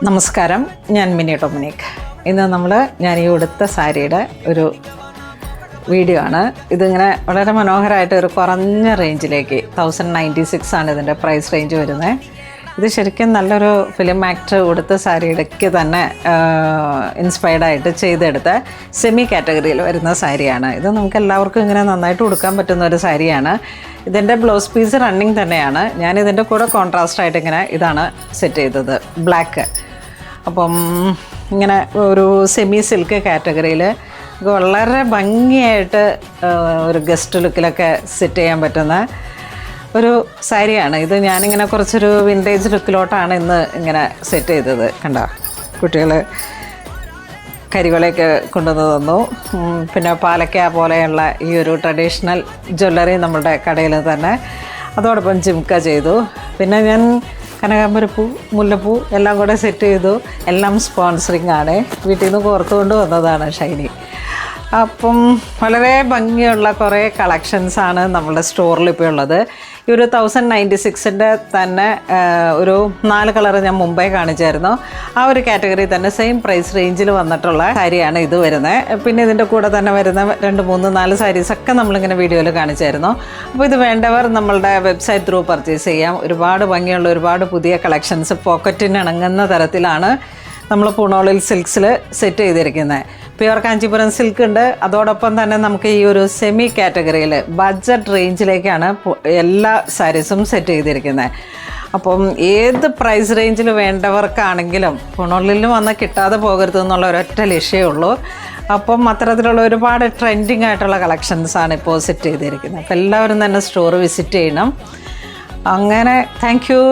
നമസ്കാരം, ഞാൻ mini Dominic. ഇന്ന് ഞാൻ ഈ ഉടുത്ത സാരിയുടെ ഒരു വീഡിയോ ആണ്. ഇതിങ്ങനെ വളരെ മനോഹരമായിട്ട് ഒരു കുറഞ്ഞ റേഞ്ചിലേക്ക് 1096 ആണ് ഇതിൻ്റെ പ്രൈസ് റേഞ്ച് വരുന്നത്. ഇത് ശരിക്കും നല്ലൊരു ഫിലിം ആക്ടർ ഉടുത്ത സാരിയിടയ്ക്ക് തന്നെ ഇൻസ്പയർഡായിട്ട് ചെയ്തെടുത്ത സെമി കാറ്റഗറിയിൽ വരുന്ന സാരിയാണ്. ഇത് നമുക്ക് എല്ലാവർക്കും ഇങ്ങനെ നന്നായിട്ട് ഉടുക്കാൻ പറ്റുന്ന ഒരു സാരിയാണ്. ഇതിൻ്റെ ബ്ലൗസ് പീസ് റണ്ണിങ് തന്നെയാണ്. ഞാനിതിൻ്റെ കൂടെ കോൺട്രാസ്റ്റായിട്ട് ഇങ്ങനെ ഇതാണ് സെറ്റ് ചെയ്തത്, ബ്ലാക്ക്. അപ്പം ഇങ്ങനെ ഒരു സെമി സിൽക്ക് കാറ്റഗറിയിൽ വളരെ ഭംഗിയായിട്ട് ഒരു ഗസ്റ്റ് ലുക്കിലൊക്കെ സെറ്റ് ചെയ്യാൻ പറ്റുന്ന ഒരു സാരിയാണ് ഇത്. ഞാനിങ്ങനെ കുറച്ചൊരു വിൻറ്റേജ് ലുക്കിലോട്ടാണ് ഇന്ന് ഇങ്ങനെ സെറ്റ് ചെയ്തത്. കണ്ടോ, കുട്ടികൾ കരിവളയൊക്കെ കൊണ്ടുവന്ന് തന്നു. പിന്നെ പാലക്ക പോലെയുള്ള ഈ ഒരു ട്രഡീഷണൽ ജ്വല്ലറി നമ്മുടെ കടയിൽ തന്നെ, അതോടൊപ്പം ജിംക്ക ചെയ്തു. പിന്നെ ഞാൻ കനകാമ്പരപ്പൂ, മുല്ലപ്പൂ എല്ലാം കൂടെ സെറ്റ് ചെയ്തു. എല്ലാം സ്പോൺസറിങ് ആണ്, വീട്ടിൽ നിന്ന് കോർത്തുകൊണ്ട് വന്നതാണ് ഷൈനി. അപ്പം വളരെ ഭംഗിയുള്ള കുറേ കളക്ഷൻസാണ് നമ്മുടെ സ്റ്റോറിൽ ഇപ്പോൾ ഉള്ളത്. ഈ ഒരു 1096 തന്നെ ഒരു 4 കളർ ഞാൻ മുമ്പേ കാണിച്ചായിരുന്നു. ആ ഒരു കാറ്റഗറി തന്നെ സെയിം പ്രൈസ് റേഞ്ചിൽ വന്നിട്ടുള്ള സാരിയാണ് ഇത് വരുന്നത്. പിന്നെ ഇതിൻ്റെ കൂടെ തന്നെ വരുന്ന 2, 3, 4 സാരീസൊക്കെ നമ്മളിങ്ങനെ വീഡിയോയിൽ കാണിച്ചായിരുന്നു. അപ്പോൾ ഇത് വേണ്ടവർ നമ്മളുടെ വെബ്സൈറ്റ് ത്രൂ പർച്ചേസ് ചെയ്യാം. ഒരുപാട് ഭംഗിയുള്ള ഒരുപാട് പുതിയ കളക്ഷൻസ് പോക്കറ്റിന് ഇണങ്ങുന്ന തരത്തിലാണ് നമ്മൾ പൂണോളിൽ സിൽക്സിൽ സെറ്റ് ചെയ്തിരിക്കുന്നത്. പ്യുവർ കാഞ്ചീപുരം സിൽക്ക് ഉണ്ട്. അതോടൊപ്പം തന്നെ നമുക്ക് ഈ ഒരു സെമി കാറ്റഗറിയിൽ ബഡ്ജറ്റ് റേഞ്ചിലേക്കാണ് എല്ലാ സാരീസും സെറ്റ് ചെയ്തിരിക്കുന്നത്. അപ്പം ഏത് പ്രൈസ് റേഞ്ചിൽ വേണ്ടവർക്കാണെങ്കിലും പൂണോളിൽ വന്ന് കിട്ടാതെ പോകരുത് എന്നുള്ള ഒരൊറ്റ ലക്ഷ്യമേ ഉള്ളൂ. അപ്പം അത്തരത്തിലുള്ള ഒരുപാട് ട്രെൻഡിങ് ആയിട്ടുള്ള കളക്ഷൻസാണ് ഇപ്പോൾ സെറ്റ് ചെയ്തിരിക്കുന്നത്. അപ്പോൾ എല്ലാവരും തന്നെ സ്റ്റോർ വിസിറ്റ് ചെയ്യണം. അങ്ങനെ താങ്ക് യു.